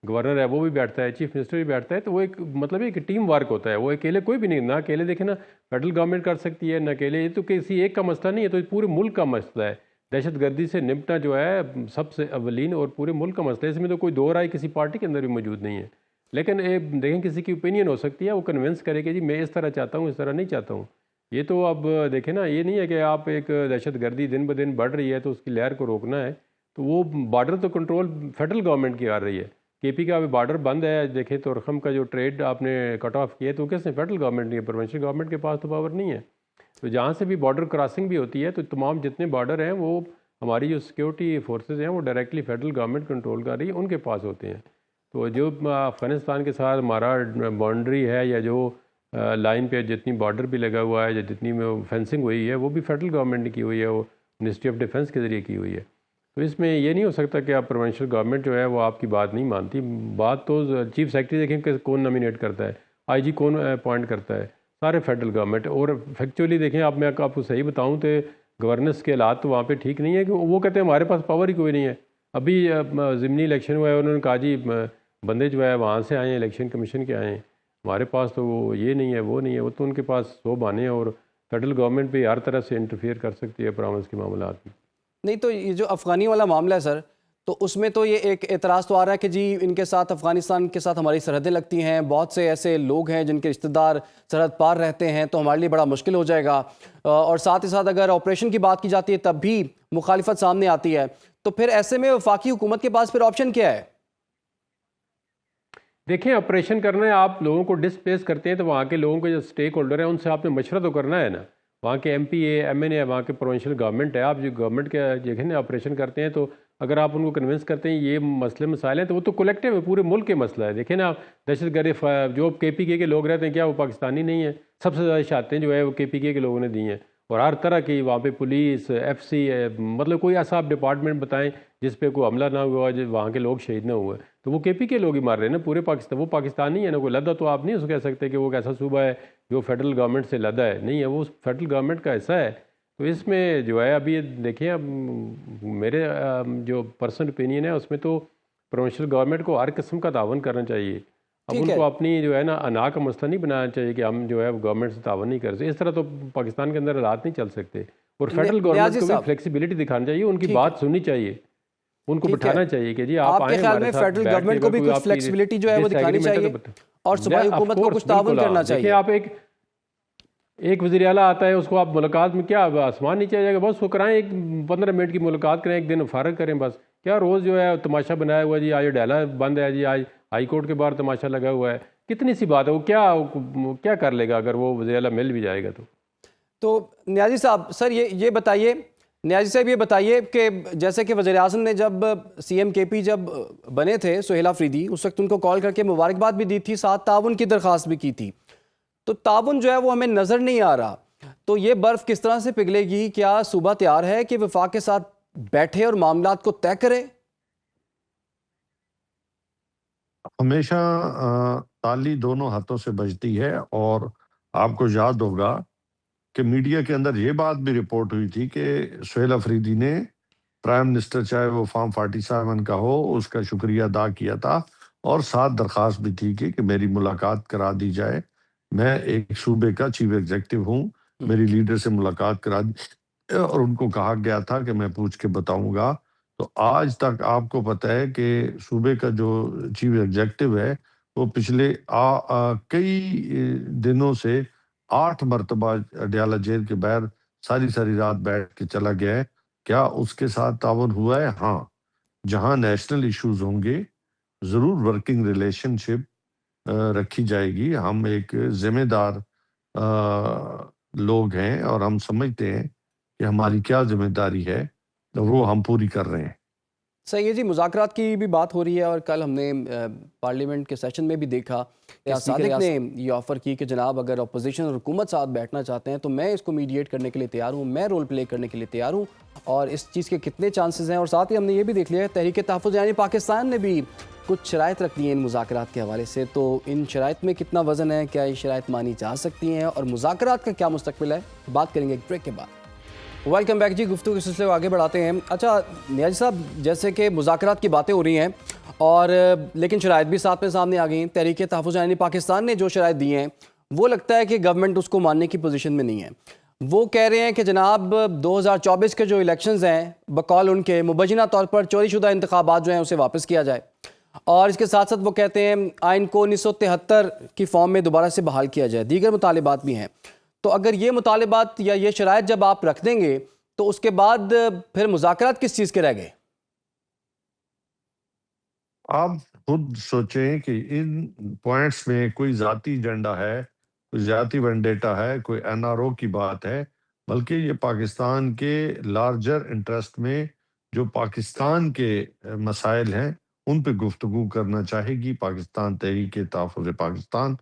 گورنر ہے وہ بھی بیٹھتا ہے, چیف منسٹر بھی بیٹھتا ہے, تو وہ ایک مطلب ایک ٹیم ورک ہوتا ہے. وہ اکیلے کوئی بھی نہیں, نہ اکیلے دیکھیں نا فیڈرل گورنمنٹ کر سکتی ہے, نہ اکیلے, یہ تو کسی ایک کا مسئلہ نہیں ہے, تو پورے ملک کا مسئلہ ہے. دہشت گردی سے نمٹنا جو ہے سب سے اولین اور پورے ملک کا مسئلہ ہے. اس میں تو کوئی دو رائے کسی پارٹی کے اندر بھی موجود نہیں ہے. لیکن دیکھیں کسی کی اوپینین ہو سکتی ہے, وہ کنونس کرے کہ جی میں اس طرح چاہتا ہوں, اس طرح نہیں چاہتا ہوں. یہ تو اب دیکھیں نا, یہ نہیں ہے کہ آپ ایک دہشت گردی دن بہ دن بڑھ رہی ہے تو اس کی لہر کو روکنا ہے, تو وہ بارڈر تو کنٹرول فیڈرل گورنمنٹ کی آ رہی ہے. کے پی کا ابھی بارڈر بند ہے, دیکھیں تو رقم کا جو ٹریڈ آپ نے کٹ آف کیا ہے تو کس نے, فیڈرل گورنمنٹ نے, پروونشل گورنمنٹ کے پاس تو پاور نہیں ہے. تو جہاں سے بھی بارڈر کراسنگ بھی ہوتی ہے تو تمام جتنے بارڈر ہیں وہ ہماری جو سیکیورٹی فورسز ہیں وہ ڈائریکٹلی فیڈرل گورنمنٹ کنٹرول کر رہی ہے, ان کے پاس ہوتے ہیں. تو جو افغانستان کے ساتھ ہمارا باؤنڈری ہے یا جو لائن پہ جتنی بارڈر بھی لگا ہوا ہے یا جتنی میں فینسنگ ہوئی ہے وہ بھی فیڈرل گورنمنٹ نے کی ہوئی ہے, وہ منسٹری آف ڈیفینس کے ذریعے کی ہوئی ہے. تو اس میں یہ نہیں ہو سکتا کہ آپ پروونشل گورنمنٹ جو ہے وہ آپ کی بات نہیں مانتی. بات تو چیف سیکرٹری دیکھیں کہ کون نامینیٹ کرتا ہے, آئی جی کون اپوائنٹ کرتا ہے, سارے فیڈرل گورنمنٹ. اور فیکچولی دیکھیں آپ, میں آپ کو صحیح بتاؤں تو گورننس کے حالات تو وہاں پہ ٹھیک نہیں ہے, کہ وہ کہتے ہیں ہمارے پاس پاور ہی کوئی نہیں ہے. ابھی ضمنی الیکشن ہوا ہے, انہوں نے کہا جی بندے جو ہے وہاں سے آئے ہیں, الیکشن کمیشن کے آئے ہیں, ہمارے پاس تو وہ یہ نہیں ہے وہ نہیں ہے. وہ تو ان کے پاس 100 بہانے ہیں, اور فیڈرل گورنمنٹ بھی ہر طرح سے انٹرفیئر کر سکتی ہے پراونس کے معاملات میں. نہیں تو یہ جو افغانی والا معاملہ ہے سر, تو اس میں تو یہ ایک اعتراض تو آ رہا ہے کہ جی ان کے ساتھ, افغانستان کے ساتھ ہماری سرحدیں لگتی ہیں, بہت سے ایسے لوگ ہیں جن کے رشتہ دار سرحد پار رہتے ہیں, تو ہمارے لیے بڑا مشکل ہو جائے گا. اور ساتھ ہی ساتھ اگر آپریشن کی بات کی جاتی ہے تب بھی مخالفت سامنے آتی ہے. تو پھر ایسے میں وفاقی حکومت کے پاس پھر آپشن کیا ہے؟ دیکھیں آپریشن کرنا ہے, آپ لوگوں کو ڈسپلیس کرتے ہیں تو وہاں کے لوگوں کے جو اسٹیک ہولڈر ہیں ان سے آپ نے مشورہ تو کرنا ہے نا. وہاں کے ایم پی اے, ایم این اے, وہاں کے پروونشل گورنمنٹ ہے, آپ جو گورنمنٹ کے دیکھیں آپریشن کرتے ہیں تو اگر آپ ان کو کنونس کرتے ہیں یہ مسئلے مسائل ہیں تو وہ تو کولیکٹیو ہے, پورے ملک کے مسئلہ ہے. دیکھیں نا دہشت گردی جو کے پی کے لوگ رہتے ہیں کیا وہ پاکستانی نہیں ہیں؟ سب سے زیادہ شہادتیں جو ہے وہ کے پی کے لوگوں نے دی ہیں, اور ہر طرح کی وہاں پہ پولیس, ایف سی, مطلب کوئی ایسا آپ ڈپارٹمنٹ بتائیں جس پہ کوئی حملہ نہ ہوا, وہاں کے لوگ شہید نہ ہوئے, تو وہ کے پی کے لوگ ہی مار رہے ہیں نا پورے پاکستان. وہ پاکستانی ہے نا, کوئی لدا تو آپ نہیں اس کو کہہ سکتے کہ وہ ایسا صوبہ ہے جو فیڈرل گورنمنٹ سے لدا ہے, نہیں ہے, وہ فیڈرل گورنمنٹ کا حصہ ہے. تو اس میں جو ہے ابھی دیکھیں, اب میرے جو پرسنل اوپینین ہے اس میں تو پروونشل گورنمنٹ کو ہر قسم کا تعاون کرنا چاہیے. اب ان کو اپنی جو ہے نا انا کا مسئلہ نہیں بنانا چاہیے کہ ہم جو ہے گورنمنٹ سے تعاون نہیں کر سکتے. اس طرح تو پاکستان کے اندر حالات نہیں چل سکتے. اور فیڈرل گورنمنٹ کو بھی فلیکسیبلٹی دکھانی چاہیے, ان کی بات سننی چاہیے, ان کو بٹھانا چاہیے کہ جی آپ کے خیال میں فیڈرل گورنمنٹ کو بھی کچھ فلیکسیبلٹی جو ہے وہ دکھانی چاہیے اور صوبائی حکومت کو کچھ تعاون کرنا چاہیے. آپ ایک وزیر اعلیٰ آتا ہے, اس کو آپ ملاقات میں کیا آسمان نیچے آ جائے گا, بس وہ کرائیں, ایک 15 منٹ کی ملاقات کریں, ایک دن فارغ کریں بس. کیا روز جو ہے تماشا بنایا ہوا ہے جی, آج ڈیلا بند ہے جی, آج ہائی کورٹ کے باہر تماشا لگا ہوا ہے, کتنی سی بات ہے. وہ کیا کر لے گا اگر وہ وزیر اعلیٰ مل بھی جائے گا تو نیازی صاحب سر یہ بتائیے, نیازی صاحب یہ بتائیے کہ جیسے کہ وزیر اعظم نے جب سی ایم کے پی جب بنے تھے سہیل آفریدی, اس وقت ان کو کال کر کے مبارکباد بھی دی تھی, ساتھ تعاون کی درخواست بھی کی تھی, تو تعاون جو ہے وہ ہمیں نظر نہیں آ رہا. تو یہ برف کس طرح سے پگھلے گی؟ کیا صوبہ تیار ہے کہ وفاق کے ساتھ بیٹھے اور معاملات کو طے کرے؟ ہمیشہ تالی دونوں ہاتھوں سے بجتی ہے, اور آپ کو یاد ہوگا کہ میڈیا کے اندر یہ بات بھی رپورٹ ہوئی تھی کہ سہیل آفریدی نے پرائم منسٹر چاہے وہ فارم 47 کا ہو اس کا شکریہ ادا کیا تھا, اور ساتھ درخواست بھی تھی کہ میری ملاقات کرا دی جائے. میں ایک صوبے کا چیف ایگزیکٹو ہوں, میری لیڈر سے ملاقات کرا دی, اور ان کو کہا گیا تھا کہ میں پوچھ کے بتاؤں گا. تو آج تک آپ کو پتہ ہے کہ صوبے کا جو چیف ایگزیکٹو ہے وہ پچھلے کئی دنوں سے 8 مرتبہ ڈیالہ جیل کے باہر ساری رات بیٹھ کے چلا گیا ہے. کیا اس کے ساتھ تعاون ہوا ہے؟ ہاں, جہاں نیشنل ایشوز ہوں گے ضرور ورکنگ ریلیشن شپ رکھی جائے گی. ہم ایک ذمہ دار لوگ ہیں اور ہم سمجھتے ہیں کہ ہماری کیا ذمہ داری ہے, تو وہ ہم پوری کر رہے ہیں. صحیح ہے جی, مذاکرات کی بھی بات ہو رہی ہے, اور کل ہم نے پارلیمنٹ کے سیشن میں بھی دیکھا کہ صادق نے یہ آفر کی کہ جناب اگر اپوزیشن اور حکومت ساتھ بیٹھنا چاہتے ہیں تو میں اس کو میڈیٹ کرنے کے لیے تیار ہوں, میں رول پلے کرنے کے لیے تیار ہوں, اور اس چیز کے کتنے چانسز ہیں. اور ساتھ ہی ہم نے یہ بھی دیکھ لیا ہے تحریک تحفظ یعنی پاکستان نے بھی کچھ شرائط رکھ دی ہیں ان مذاکرات کے حوالے سے. تو ان شرائط میں کتنا وزن ہے, کیا یہ شرائط مانی جا سکتی ہیں, اور مذاکرات کا کیا مستقبل ہے, بات کریں گے ایک بریک کے بعد. ویلکم بیک جی. گفتگو کے سلسلے کو آگے بڑھاتے ہیں. اچھا نیاز صاحب، جیسے کہ مذاکرات کی باتیں ہو رہی ہیں اور لیکن شرائط بھی ساتھ میں سامنے آ گئی ہیں. تحریک تحفظ یعنی پاکستان نے جو شرائط دی ہیں وہ لگتا ہے کہ گورنمنٹ اس کو ماننے کی پوزیشن میں نہیں ہے. وہ کہہ رہے ہیں کہ جناب 2024 کے جو الیکشنز ہیں بقول ان کے مبینہ طور پر چوری شدہ انتخابات جو ہیں اسے واپس کیا جائے، اور اس کے ساتھ ساتھ وہ کہتے ہیں آئین کو 1973 کی فارم میں دوبارہ سے بحال کیا جائے. دیگر مطالبات بھی ہیں. تو اگر یہ مطالبات یا یہ شرائط جب آپ رکھ دیں گے تو اس کے بعد پھر مذاکرات کس چیز کے رہ گئے؟ آپ خود سوچیں کہ ان پوائنٹس میں کوئی ذاتی ایجنڈا ہے، کوئی ذاتی ونڈیٹا ہے، کوئی این آر او کی بات ہے، بلکہ یہ پاکستان کے لارجر انٹرسٹ میں جو پاکستان کے مسائل ہیں ان پہ گفتگو کرنا چاہے گی پاکستان تحریک تحفظ پاکستان.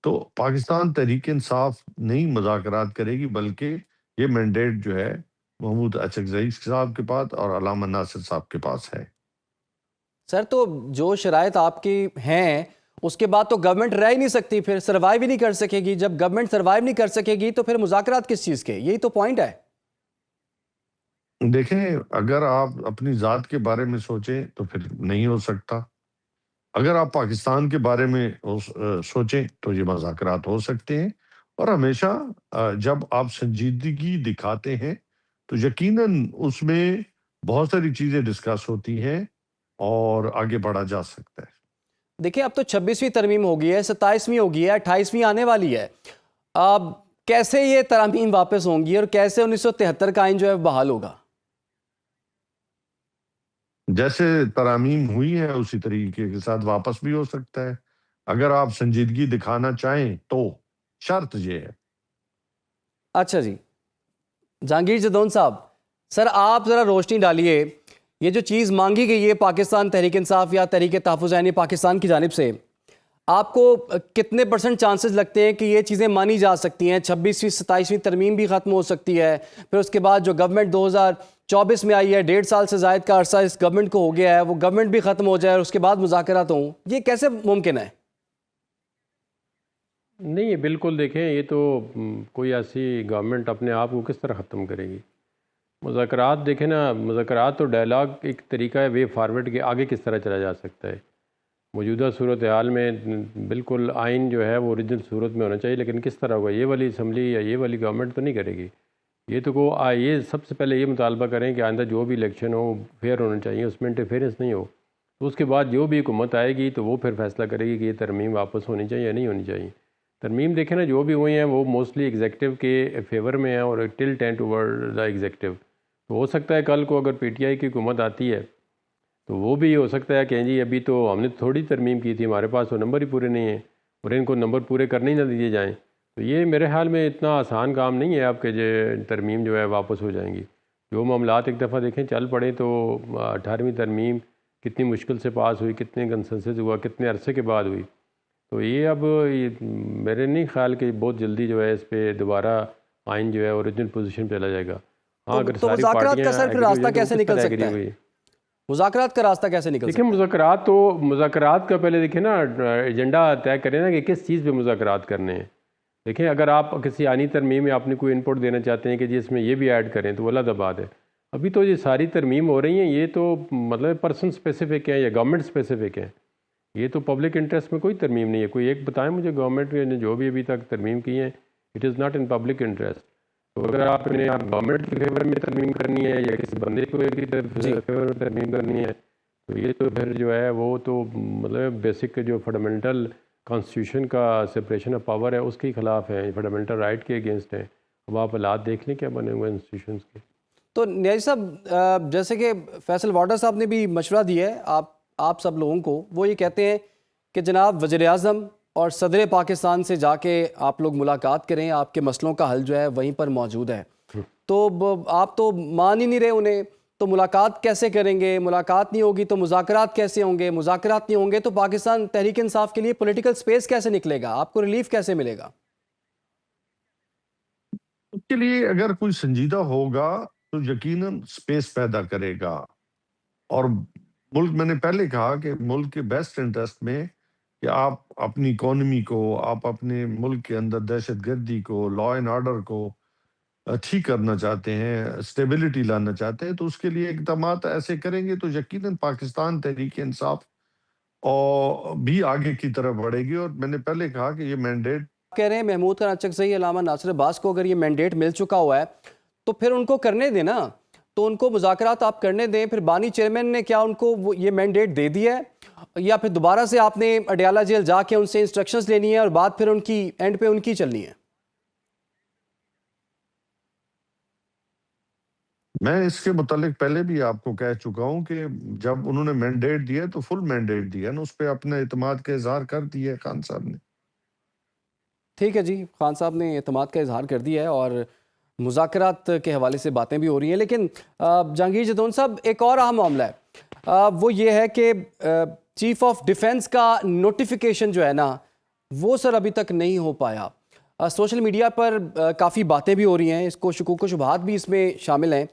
تو پاکستان تحریک انصاف نہیں مذاکرات کرے گی، بلکہ یہ مینڈیٹ جو ہے محمود اچکزئی صاحب کے پاس اور علامہ ناصر صاحب کے پاس ہے. سر تو جو شرائط آپ کی ہیں اس کے بعد تو گورنمنٹ رہ ہی نہیں سکتی، پھر سروائیو ہی نہیں کر سکے گی. جب گورنمنٹ سروائیو نہیں کر سکے گی تو پھر مذاکرات کس چیز کے؟ یہی تو پوائنٹ ہے. دیکھیں، اگر آپ اپنی ذات کے بارے میں سوچیں تو پھر نہیں ہو سکتا. اگر آپ پاکستان کے بارے میں سوچیں تو یہ مذاکرات ہو سکتے ہیں. اور ہمیشہ جب آپ سنجیدگی دکھاتے ہیں تو یقیناً اس میں بہت ساری چیزیں ڈسکس ہوتی ہیں اور آگے بڑھا جا سکتا ہے. دیکھیں اب تو 26ویں ترمیم ہو گئی ہے، 27ویں ہو گئی ہے، 28ویں آنے والی ہے. اب کیسے یہ ترامیم واپس ہوں گی اور کیسے 1973 کا آئین جو ہے بحال ہوگا؟ جیسے ترامیم ہوئی ہے اسی طریقے کے ساتھ واپس بھی ہو سکتا ہے اگر آپ سنجیدگی دکھانا چاہیں تو. شرط یہ ہے. اچھا جی جہانگیر جدون صاحب، سر آپ ذرا روشنی ڈالیے. یہ جو چیز مانگی گئی ہے پاکستان تحریک انصاف یا تحریک تحفظ یعنی پاکستان کی جانب سے، آپ کو کتنے % چانسز لگتے ہیں کہ یہ چیزیں مانی جا سکتی ہیں؟ 26ویں 27ویں ترمیم بھی ختم ہو سکتی ہے، پھر اس کے بعد جو گورنمنٹ 2024 میں آئی ہے، 1.5 سال سے زائد کا عرصہ اس گورنمنٹ کو ہو گیا ہے، وہ گورنمنٹ بھی ختم ہو جائے اور اس کے بعد مذاکرات ہوں. یہ کیسے ممکن ہے؟ نہیں یہ بالکل دیکھیں، یہ تو کوئی ایسی گورنمنٹ اپنے آپ کو کس طرح ختم کرے گی؟ مذاکرات دیکھیں نا، مذاکرات تو ڈائلاگ ایک طریقہ ہے وے فارورڈ کے آگے کس طرح چلا جا سکتا ہے. موجودہ صورتحال میں بالکل آئین جو ہے وہ اوریجنل صورت میں ہونا چاہیے، لیکن کس طرح ہوگا؟ یہ والی اسمبلی یا یہ والی گورنمنٹ تو نہیں کرے گی. یہ تو یہ سب سے پہلے یہ مطالبہ کریں کہ آئندہ جو بھی الیکشن ہو فیئر ہونا چاہیے، اس میں انٹرفیئرنس نہیں ہو. تو اس کے بعد جو بھی حکومت آئے گی تو وہ پھر فیصلہ کرے گی کہ یہ ترمیم واپس ہونی چاہیے یا نہیں ہونی چاہیے. ترمیم دیکھیں نا جو بھی ہوئی ہیں وہ موسٹلی ایگزیکٹو کے فیور میں ہیں اور ٹل ٹین ٹوورڈ دا ایگزیکٹو. تو ہو سکتا ہے کل کو اگر پی ٹی آئی کی حکومت آتی ہے تو وہ بھی ہو سکتا ہے کہ جی ابھی تو ہم نے تھوڑی ترمیم کی تھی، ہمارے پاس وہ نمبر ہی پورے نہیں ہیں اور ان کو نمبر پورے کرنے ہی نہ دیے جائیں. تو یہ میرے خیال میں اتنا آسان کام نہیں ہے آپ کے جو ترمیم جو ہے واپس ہو جائیں گی. جو معاملات ایک دفعہ دیکھیں چل پڑے تو 18ویں ترمیم کتنی مشکل سے پاس ہوئی، کتنے کنسنسس ہوا، کتنے عرصے کے بعد ہوئی. تو یہ اب میرے نہیں خیال کہ بہت جلدی جو ہے اس پہ دوبارہ آئین جو ہے اوریجنل پوزیشن پہ چلا جائے گا. ہاں اگر تو ساری مذاکرات پارٹیاں کا سر پھر راستہ کیسے نکل سکتا ہے؟ مذاکرات کا راستہ کیسے نکل سکتا دیکھیں مذاکرات کا پہلے دیکھیں نا ایجنڈا طے کریں نا کہ کس چیز پہ مذاکرات کرنے ہیں. دیکھیں اگر آپ کسی آئینی ترمیم میں آپ نے کوئی انپٹ دینا چاہتے ہیں کہ جی اس میں یہ بھی ایڈ کریں تو وہ علیحدہ بات ہے. ابھی تو یہ ساری ترمیم ہو رہی ہیں یہ تو مطلب پرسن اسپیسیفک ہیں یا گورنمنٹ اسپیسیفک ہیں. یہ تو پبلک انٹرسٹ میں کوئی ترمیم نہیں ہے. کوئی ایک بتائیں مجھے گورنمنٹ نے جو بھی ابھی تک ترمیم کی ہیں it is not in public interest. تو اگر آپ نے گورنمنٹ کے فیور میں ترمیم کرنی ہے یا کسی بندے کو فیور میں ترمیم کرنی ہے تو یہ تو پھر جو ہے وہ تو مطلب بیسک جو فنڈامنٹل کانسٹیٹیوشن کا سپریشن آف پاور ہے اس کے خلاف ہے، فنڈامنٹل رائٹ کے اگینسٹ ہے. اب آپ حالات دیکھ لیں کیا بنے ہوئے انسٹیٹیوشنس کے. تو نیاز صاحب جیسے کہ فیصل وارڈر صاحب نے بھی مشورہ دیا ہے آپ سب لوگوں کو، وہ یہ کہتے ہیں کہ جناب وزیر اعظم اور صدر پاکستان سے جا کے آپ لوگ ملاقات کریں، آپ کے مسئلوں کا حل جو ہے وہیں پر موجود ہے. تو آپ تو مان ہی نہیں رہے انہیں، تو ملاقات کیسے کریں گے؟ ملاقات نہیں ہوگی تو مذاکرات کیسے ہوں گے؟ مذاکرات نہیں ہوں گے تو پاکستان تحریک انصاف کے لیے پولیٹیکل سپیس کیسے نکلے گا؟ آپ کو ریلیف کیسے ملے گا؟ اس کے لیے اگر کوئی سنجیدہ ہوگا تو یقیناً سپیس پیدا کرے گا. اور ملک، میں نے پہلے کہا کہ ملک کے بیسٹ انٹرسٹ میں کہ آپ اپنی اکانومی کو، آپ اپنے ملک کے اندر دہشت گردی کو، لا اینڈ آرڈر کو ٹھیک کرنا چاہتے ہیں، اسٹیبلٹی لانا چاہتے ہیں، تو اس کے لیے اقدامات ایسے کریں گے تو یقیناً پاکستان تحریک انصاف اور بھی آگے کی طرف بڑھے گی۔ اور میں نے پہلے کہا کہ یہ مینڈیٹ کہہ رہے ہیں محمود خان اچکزئی، علامہ ناصر عباس کو اگر یہ مینڈیٹ مل چکا ہوا ہے تو پھر ان کو کرنے دیں نا، تو ان کو مذاکرات آپ کرنے دیں۔ پھر بانی چیئرمین نے کیا ان کو یہ مینڈیٹ دے دیا ہے، یا پھر دوبارہ سے آپ نے اڈیالہ جیل جا کے ان سے انسٹرکشنز لینی ہے اور بات پھر ان کی اینڈ پہ ان کی چلنی ہے؟ میں اس کے متعلق پہلے بھی آپ کو کہہ چکا ہوں کہ جب انہوں نے مینڈیٹ دیا تو فل مینڈیٹ دیا نا، اس پہ اپنے اعتماد کا اظہار کر دیا ہے خان صاحب نے۔ ٹھیک ہے جی، خان صاحب نے اعتماد کا اظہار کر دیا ہے اور مذاکرات کے حوالے سے باتیں بھی ہو رہی ہیں، لیکن جہانگیر جدون صاحب ایک اور اہم معاملہ ہے، وہ یہ ہے کہ چیف آف ڈیفنس کا نوٹیفیکیشن جو ہے نا وہ سر ابھی تک نہیں ہو پایا۔ سوشل میڈیا پر کافی باتیں بھی ہو رہی ہیں، اس کو شکوک و شبہات بھی اس میں شامل ہیں،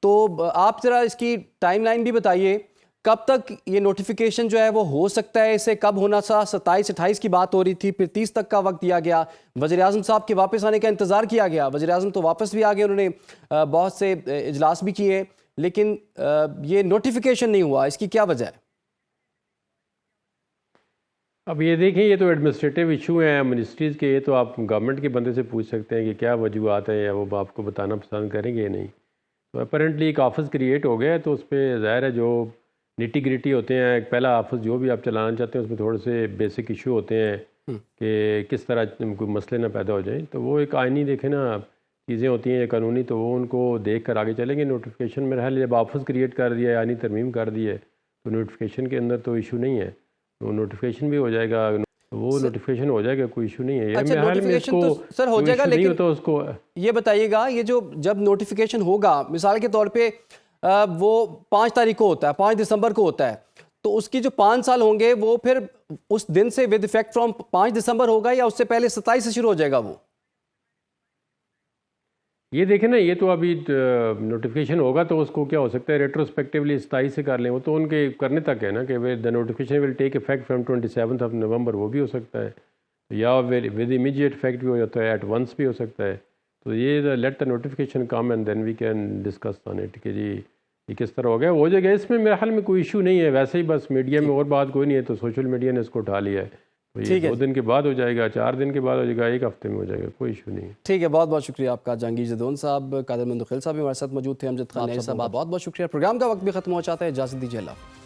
تو آپ ذرا اس کی ٹائم لائن بھی بتائیے، کب تک یہ نوٹیفیکیشن جو ہے وہ ہو سکتا ہے؟ اسے کب ہونا تھا؟ 27-28 کی بات ہو رہی تھی، پھر 30 تک کا وقت دیا گیا، وزیر اعظم صاحب کے واپس آنے کا انتظار کیا گیا، وزیر اعظم تو واپس بھی آ گئے، انہوں نے بہت سے اجلاس بھی کیے، لیکن یہ نوٹیفیکیشن نہیں ہوا، اس کی کیا وجہ ہے؟ اب یہ دیکھیں، یہ تو ایڈمنسٹریٹو ایشو ہیں منسٹریز کے، یہ تو آپ گورنمنٹ کے بندے سے پوچھ سکتے ہیں کہ کیا وجوہات ہیں، یا وہ آپ کو بتانا پسند کریں گے یا نہیں۔ تو اپیرنٹلی ایک آفس کریٹ ہو گیا ہے، تو اس پہ ظاہر ہے جو نیٹی گریٹی ہوتے ہیں، ایک پہلا آفس جو بھی آپ چلانا چاہتے ہیں اس میں تھوڑے سے بیسک ایشو ہوتے ہیں کہ کس طرح کوئی مسئلے نہ پیدا ہو جائیں، تو وہ ایک آئینی دیکھیں نا چیزیں ہوتی ہیں یا قانونی، تو وہ ان کو دیکھ کر آگے چلیں گے۔ نوٹیفیکیشن میرے خیال جب آفس کریٹ کر دیا ہے، آئینی ترمیم کر دی ہے، تو نوٹیفیکیشن کے اندر تو ایشو نہیں ہے، وہ نوٹیفیکیشن بھی ہو جائے گا، وہ نوٹیفیکیشن ہو جائے گا، کوئی ایشو نہیں ہے۔ یہ اچھا، میرے خیال میں اس نوٹیفیکیشن کو تو سر ہو جائے گا، نہیں لیکن ہوتا اس کو یہ بتائیے گا، یہ جو جب نوٹیفیکیشن ہوگا، مثال کے طور پہ وہ 5 تاریخ کو ہوتا ہے، 5 دسمبر کو ہوتا ہے، تو اس کی جو 5 سال ہوں گے وہ پھر اس دن سے ود افیکٹ فرام 5 دسمبر ہوگا، یا اس سے پہلے 27 سے شروع ہو جائے گا وہ؟ یہ دیکھیں نا، یہ تو ابھی نوٹیفیکیشن ہوگا تو اس کو کیا ہو سکتا ہے ریٹروسپیکٹیولی 27 سے کر لیں، وہ تو ان کے کرنے تک ہے نا کہ the notification will take effect from 27 November, وہ بھی ہو سکتا ہے، یا ود امیجیٹ افیکٹ بھی ہو جاتا ہے، ایٹ ونس بھی ہو سکتا ہے۔ تو یہ let the notification come and then we can discuss on it کہ جی یہ کس طرح ہو جائے گا۔ اس میں میرے خیال میں کوئی ایشو نہیں ہے، ویسے ہی بس میڈیا میں اور بات کوئی نہیں ہے، تو سوشل میڈیا نے اس کو اٹھا لیا ہے، تو یہ 2 دن کے بعد ہو جائے گا، 4 دن کے بعد ہو جائے گا، 1 ہفتے میں ہو جائے گا، کوئی ایشو نہیں ہے۔ ٹھیک ہے، بہت بہت شکریہ آپ کا جہانگیر جدون صاحب۔ قادر مندخیل صاحب بھی ہمارے ساتھ موجود تھے، امجد خان صاحب، بہت بہت شکریہ۔ پروگرام کا وقت بھی ختم ہو جاتا ہے، اجازت دیجیے، اللہ۔